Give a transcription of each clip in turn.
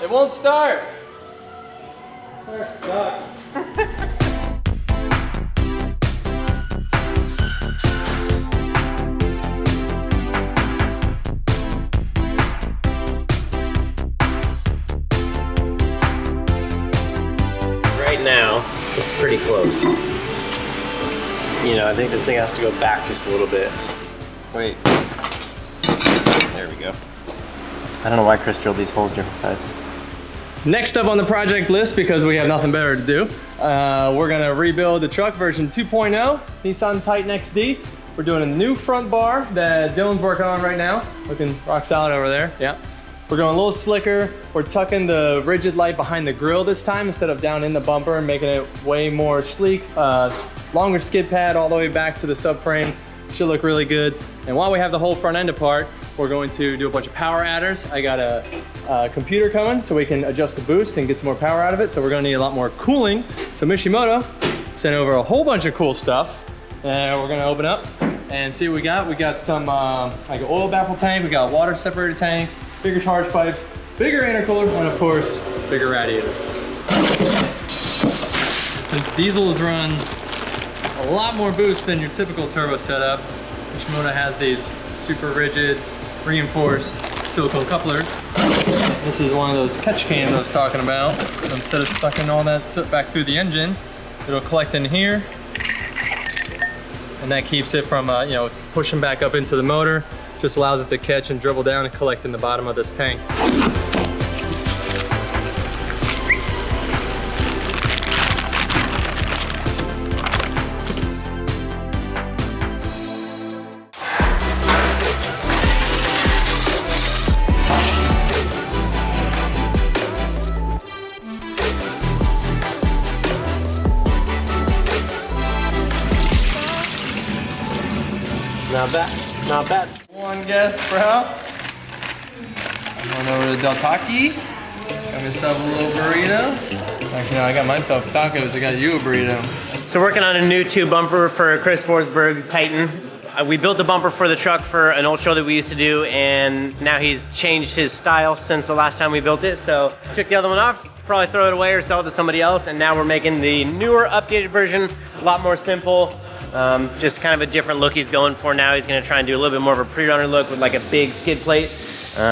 It won't start. This car sucks. Right now, it's pretty close. You know, I think this thing has to go back just a little bit. Wait. There we go. I don't know why Chris drilled these holes different sizes. Next up on the project list, because we have nothing better to do, we're gonna rebuild the truck version 2.0, Nissan Titan XD. We're doing a new front bar that Dylan's working on right now. Looking rock solid over there, yeah. We're going a little slicker. We're tucking the rigid light behind the grille this time instead of down in the bumper and making it way more sleek. Longer skid pad all the way back to the subframe. Should look really good. And while we have the whole front end apart, we're going to do a bunch of power adders. I got a computer coming so we can adjust the boost and get some more power out of it. So we're gonna need a lot more cooling. So Mishimoto sent over a whole bunch of cool stuff. And we're gonna open up and see what we got. We got some like an oil baffle tank. We got a water separator tank, bigger charge pipes, bigger intercooler, and of course, bigger radiator. Since diesels run a lot more boost than your typical turbo setup, Mishimoto has these super rigid, reinforced silicone couplers. This is one of those catch cans I was talking about. So instead of sucking all that soot back through the engine, it'll collect in here, and that keeps it from you know, pushing back up into the motor. Just allows it to catch and dribble down and collect in the bottom of this tank. Not bad, not bad. One guess, bro. I'm going over to Del Taki. Got myself a little burrito. Actually, no, I got myself tacos. I got you a burrito. So working on a new tube bumper for Chris Forsberg's Titan. We built the bumper for the truck for an old show that we used to do, and now he's changed his style since the last time we built it. So took the other one off, probably throw it away or sell it to somebody else, and now we're making the newer, updated version, a lot more simple. Just kind of a different look he's going for now. He's gonna try and do a little bit more of a pre-runner look with like a big skid plate.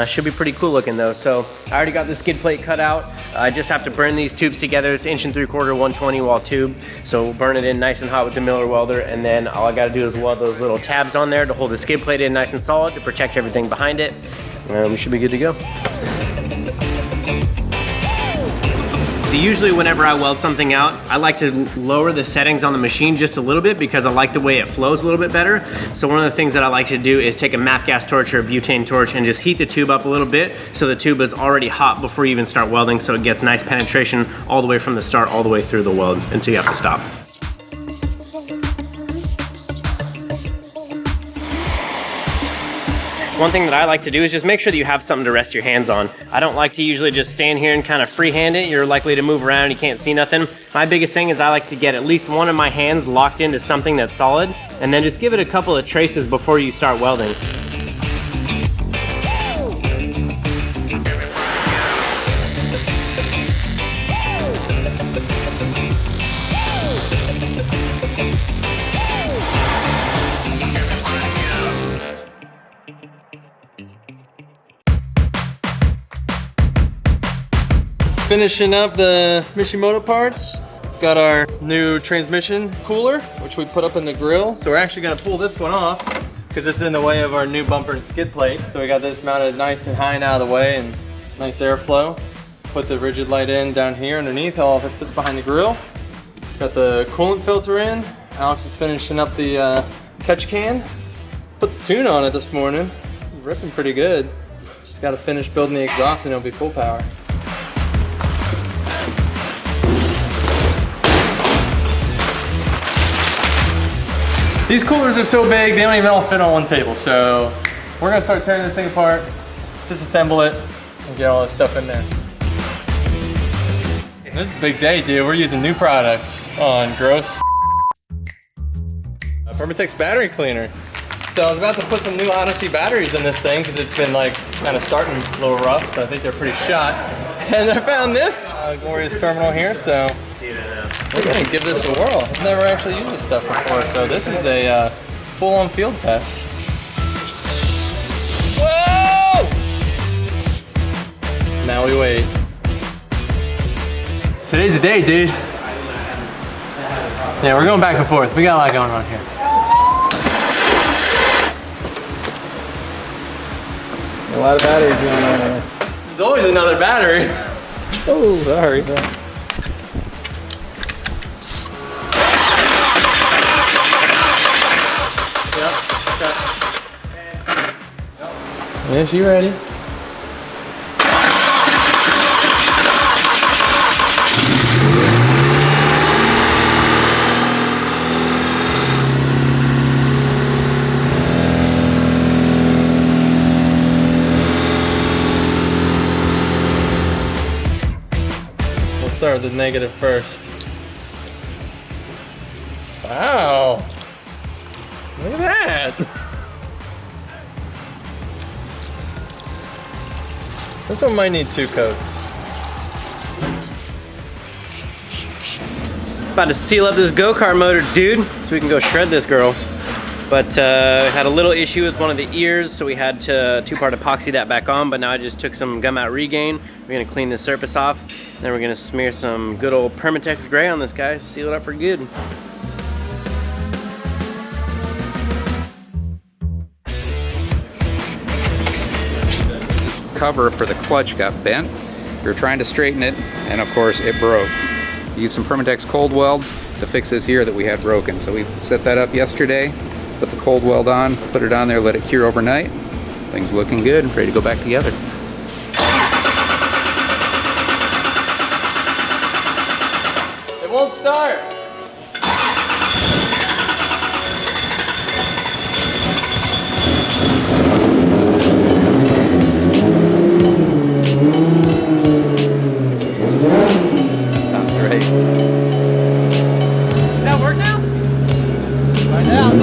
Should be pretty cool looking though. So I already got the skid plate cut out. I just have to burn these tubes together. It's 1 3/4 120 wall tube. So we'll burn it in nice and hot with the Miller welder, and then all I gotta do is weld those little tabs on there to hold the skid plate in nice and solid to protect everything behind it. We should be good to go. So usually whenever I weld something out, I like to lower the settings on the machine just a little bit because I like the way it flows a little bit better. So one of the things that I like to do is take a MAP gas torch or a butane torch and just heat the tube up a little bit so the tube is already hot before you even start welding, so it gets nice penetration all the way from the start all the way through the weld until you have to stop. One thing that I like to do is just make sure that you have something to rest your hands on. I don't like to usually just stand here and kind of freehand it. You're likely to move around, you can't see nothing. My biggest thing is I like to get at least one of my hands locked into something that's solid, and then just give it a couple of traces before you start welding. Finishing up the Mishimoto parts. Got our new transmission cooler, which we put up in the grill. So we're actually gonna pull this one off because this is in the way of our new bumper and skid plate. So we got this mounted nice and high and out of the way, and nice airflow. Put the rigid light in down here underneath, all of it sits behind the grill. Got the coolant filter in. Alex is finishing up the catch can. Put the tune on it this morning. It's ripping pretty good. Just gotta finish building the exhaust and it'll be full power. These coolers are so big, they don't even all fit on one table. So we're gonna start tearing this thing apart, disassemble it, and get all this stuff in there. This is a big day, dude. We're using new products on gross. Permatex battery cleaner. So I was about to put some new Odyssey batteries in this thing because it's been like kind of starting a little rough, so I think they're pretty shot. And I found this glorious terminal here, so we're gonna give this a whirl. I've never actually used this stuff before, so this is a full-on field test. Whoa! Now we wait. Today's the day, dude. Yeah, we're going back and forth. We got a lot going on here. A lot of batteries going on here. There's always another battery. Oh, sorry. Yep. Okay. Is she ready? Start with the negative first. Wow. Look at that. This one might need 2 coats. About to seal up this go-kart motor, dude, so we can go shred this girl. But had a little issue with one of the ears, so we had to 2-part epoxy that back on, but now I just took some Gumout Regain. We're gonna clean the surface off, then we're gonna smear some good old Permatex gray on this guy, seal it up for good. Cover for the clutch got bent. We were trying to straighten it, and of course it broke. We used some Permatex cold weld to fix this ear that we had broken. So we set that up yesterday, put the cold weld on, put it on there, let it cure overnight. Things looking good, ready to go back together. It won't start. Sounds great. Does that work now? Find out.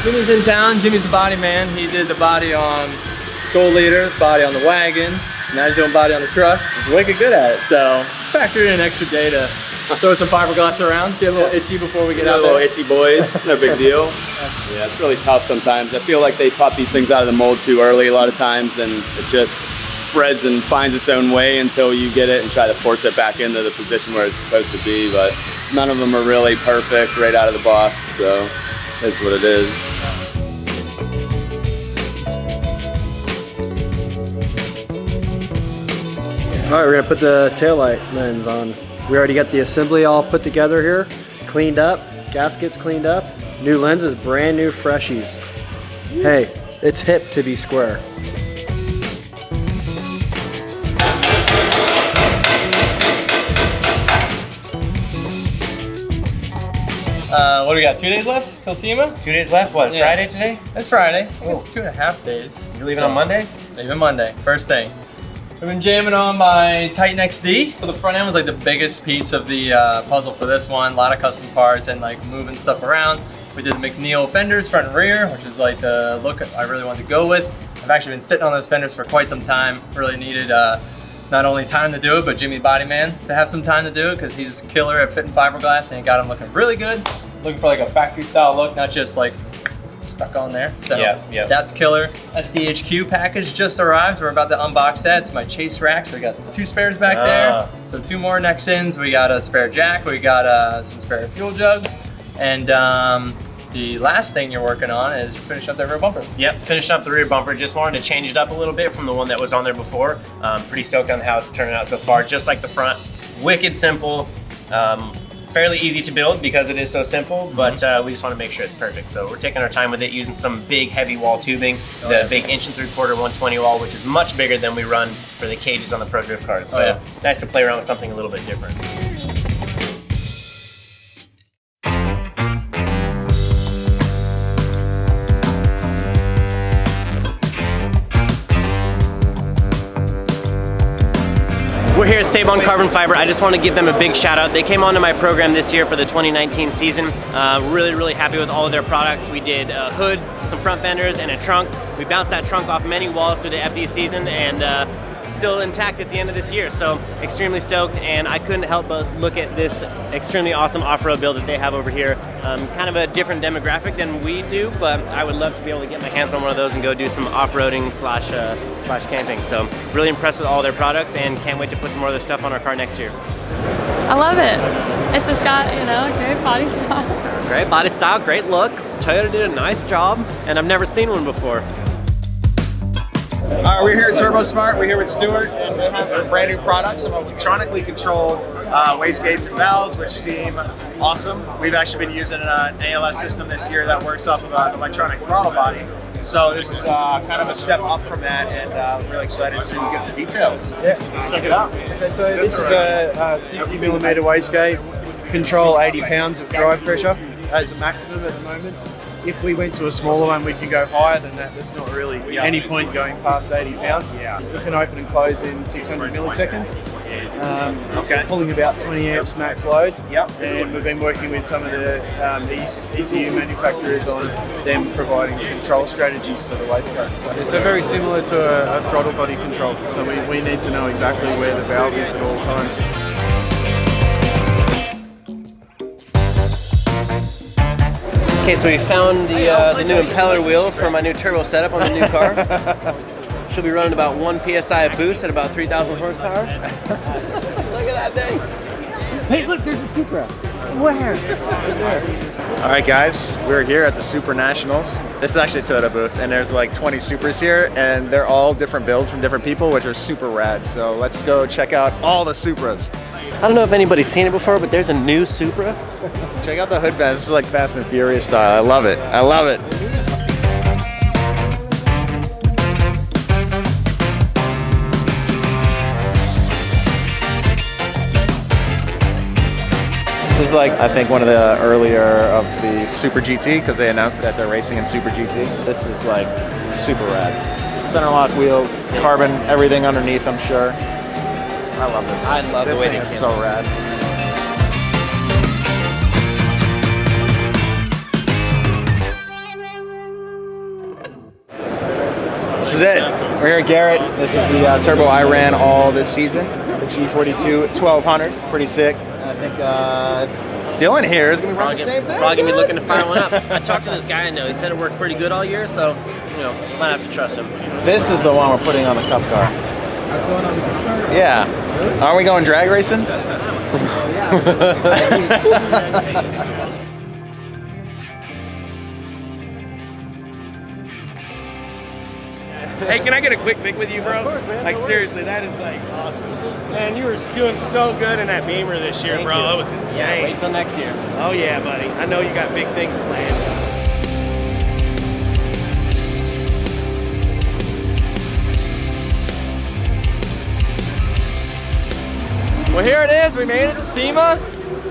Jimmy's in town. Jimmy's the body man. He did the body on Gold Leader, body on the wagon. Now he's doing body on the truck. He's wicked good at it. So factored in an extra day to throw some fiberglass around, get a little itchy before we get out there. A little itchy boys, no big deal. Yeah, it's really tough sometimes. I feel like they pop these things out of the mold too early a lot of times, and it just spreads and finds its own way until you get it and try to force it back into the position where it's supposed to be. But none of them are really perfect right out of the box, so that's what it is. All right, we're gonna put the taillight lens on. We already got the assembly all put together here, cleaned up, gaskets cleaned up, new lenses, brand new freshies. Hey, it's hip to be square. What do we got, 2 days left till SEMA? 2 days left, what, Yeah. Friday today? It's Friday. It's 2.5 days. You're leaving on Monday? Leaving Monday, first thing. We've been jamming on my Titan XD. The front end was like the biggest piece of the puzzle for this one. A lot of custom parts and like moving stuff around. We did the McNeil fenders front and rear, which is like the look I really wanted to go with. I've actually been sitting on those fenders for quite some time. Really needed not only time to do it, but Jimmy Body Man to have some time to do it because he's killer at fitting fiberglass and it got him looking really good. Looking for like a factory style look, not just like stuck on there. So yeah. That's killer. SDHQ package just arrived. We're about to unbox that. It's my chase rack. So we got 2 spares back there. So 2 more neck ins. We got a spare jack. We got some spare fuel jugs. And the last thing you're working on is finish up the rear bumper. Yep, finished up the rear bumper. Just wanted to change it up a little bit from the one that was on there before. Pretty stoked on how it's turning out so far. Just like the front, wicked simple. Fairly easy to build because it is so simple, but we just want to make sure it's perfect. So we're taking our time with it, using some big heavy wall tubing, the big 1 3/4 120 wall, which is much bigger than we run for the cages on the Pro Drift cars. So nice to play around with something a little bit different. We're here at Sabon Carbon Fiber. I just want to give them a big shout out. They came onto my program this year for the 2019 season. Really happy with all of their products. We did a hood, some front fenders, and a trunk. We bounced that trunk off many walls through the FD season, and still intact at the end of this year. So extremely stoked, and I couldn't help but look at this extremely awesome off-road build that they have over here. Kind of a different demographic than we do, but I would love to be able to get my hands on one of those and go do some off-roading slash camping. So really impressed with all their products, and can't wait to put some more of their stuff on our car next year. I love it. It's just got, you know, great body style. Great body style, great looks. Toyota did a nice job, and I've never seen one before. We're here at Turbo Smart. We're here with Stuart, and they have some brand new products, some electronically controlled wastegates and valves, which seem awesome. We've actually been using an ALS system this year that works off of an electronic throttle body. So this is kind of a step up from that, and I'm really excited to get some details. Yeah, let's check it out. Okay, so this is a 60mm wastegate, control 80 pounds of drive pressure as a maximum at the moment. If we went to a smaller one, we can go higher than that. There's not really any point going past 80 pounds. Yeah. We can open and close in 600 milliseconds. Pulling about 20 amps max load. Yep. And we've been working with some of the ECU manufacturers on them providing control strategies for the wastegate. So very similar to a throttle body control. So we need to know exactly where the valve is at all times. Okay, so we found the new impeller wheel for my new turbo setup on the new car. Should be running about 1 PSI of boost at about 3,000 horsepower. Look at that thing. Hey, look, there's a Supra. Where? Right there. All right, guys, we're here at the Super Nationals. This is actually a Toyota booth, and there's like 20 Supras here, and they're all different builds from different people, which are super rad. So let's go check out all the Supras. I don't know if anybody's seen it before, but there's a new Supra. Check out the hood vents. This is like Fast and Furious style. I love it. I love it. This is like, I think, one of the earlier of the Super GT, because they announced that they're racing in Super GT. This is like super rad. Center lock wheels, carbon, everything underneath, I'm sure. I love this. I love this the way thing they is came so out. rad. This is it. We're here at Garrett. This is the turbo I ran all this season. The G42 1200. Pretty sick. I think Dylan here is going to be running the same thing. Probably going to be looking to fire one up. I talked to this guy I know. He said it worked pretty good all year, so, you know, might have to trust him. This is the one we're putting on the Cup car. What's going on the car? Yeah. Really? Aren't we going drag racing? Hey, can I get a quick pic with you, bro? Of course, man. Like, seriously, that is like awesome. Man, you were doing so good in that Beamer this year, bro. That was insane. Yeah, wait till next year. Oh, yeah, buddy. I know you got big things planned. Well, here it is. We made it to SEMA.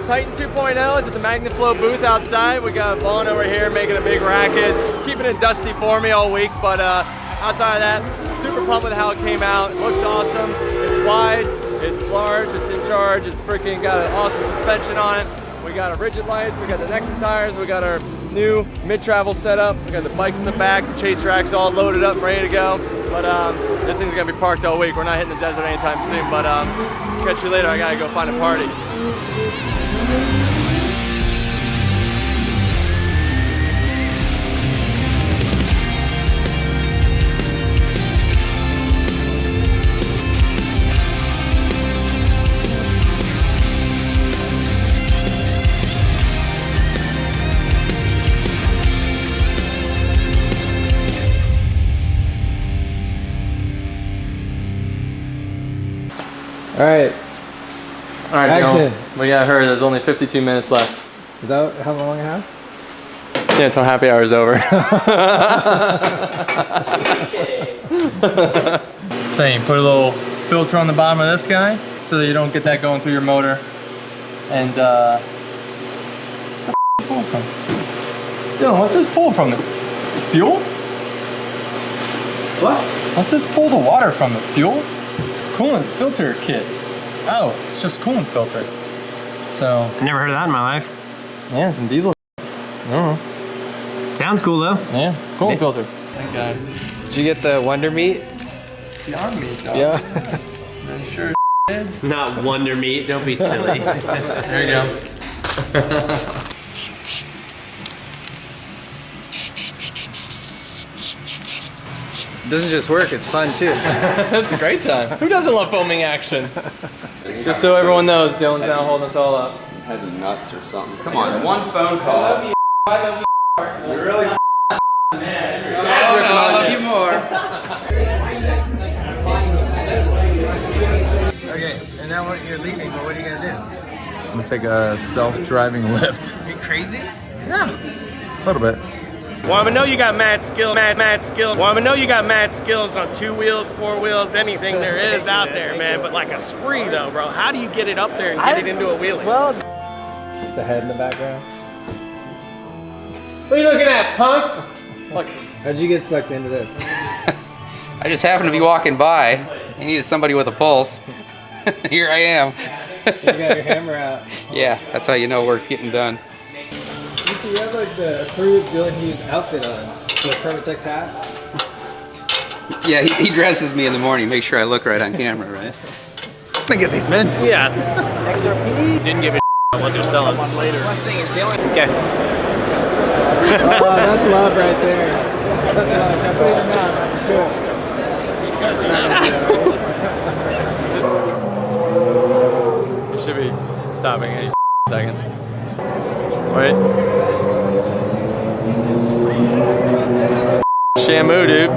Titan 2.0 is at the MagnaFlow booth outside. We got Vaughn over here making a big racket, keeping it dusty for me all week. But outside of that, super pumped with how it came out. It looks awesome. It's wide, it's large, it's in charge. It's freaking got an awesome suspension on it. We got our rigid lights, we got the Nexon tires, we got our new mid-travel setup, we got the bikes in the back, the chase rack's all loaded up and ready to go. But this thing's gonna be parked all week. We're not hitting the desert anytime soon, but catch you later. I gotta go find a party. All right, Action. Dylan, we got her. There's only 52 minutes left. Is that how long I have? Yeah, until happy hour is over. So you put a little filter on the bottom of this guy so that you don't get that going through your motor. And where the pull from? Dylan, what's this pull from? The fuel? What? What's this pull the water from? The fuel? Coolant filter kit. Oh, it's just coolant filter. So. I never heard of that in my life. Yeah, some diesel. I don't know. Sounds cool though. Yeah, coolant filter. Thank God. Did you get the Wonder Meat? It's beyond meat, dog. Yeah. Are you sure? Not Wonder Meat. Don't be silly. There you go. It doesn't just work, it's fun too. It's a great time. Who doesn't love filming action? Just so everyone knows, Dylan's now holding us all up. Had the nuts or something. Come on, one phone call. I love you. You're really I love you more. Okay, and now you're leaving, but what are you gonna do? I'm gonna take a self-driving lift. Are you crazy? Yeah, a little bit. Well, I know you got mad skill. Well, I know you got mad skills on 2 wheels, 4 wheels, anything there is out there, man. But like a spree, though, bro. How do you get it up there and get it into a wheelie? Well, the head in the background. What are you looking at, punk? Look. How'd you get sucked into this? I just happened to be walking by. I needed somebody with a pulse. Here I am. You got your hammer out. Yeah, that's how you know work's getting done. You have like the approved Dylan Hughes outfit on. The Permatex hat. Yeah, he dresses me in the morning, make sure I look right on camera, right? Let me get these mints. Yeah. Didn't give a on what they're selling. Later. Okay. Oh, that's love right there. That's love. Now put it in your mouth. Chew it. You should be stopping any second. Wait. Shamu, dude.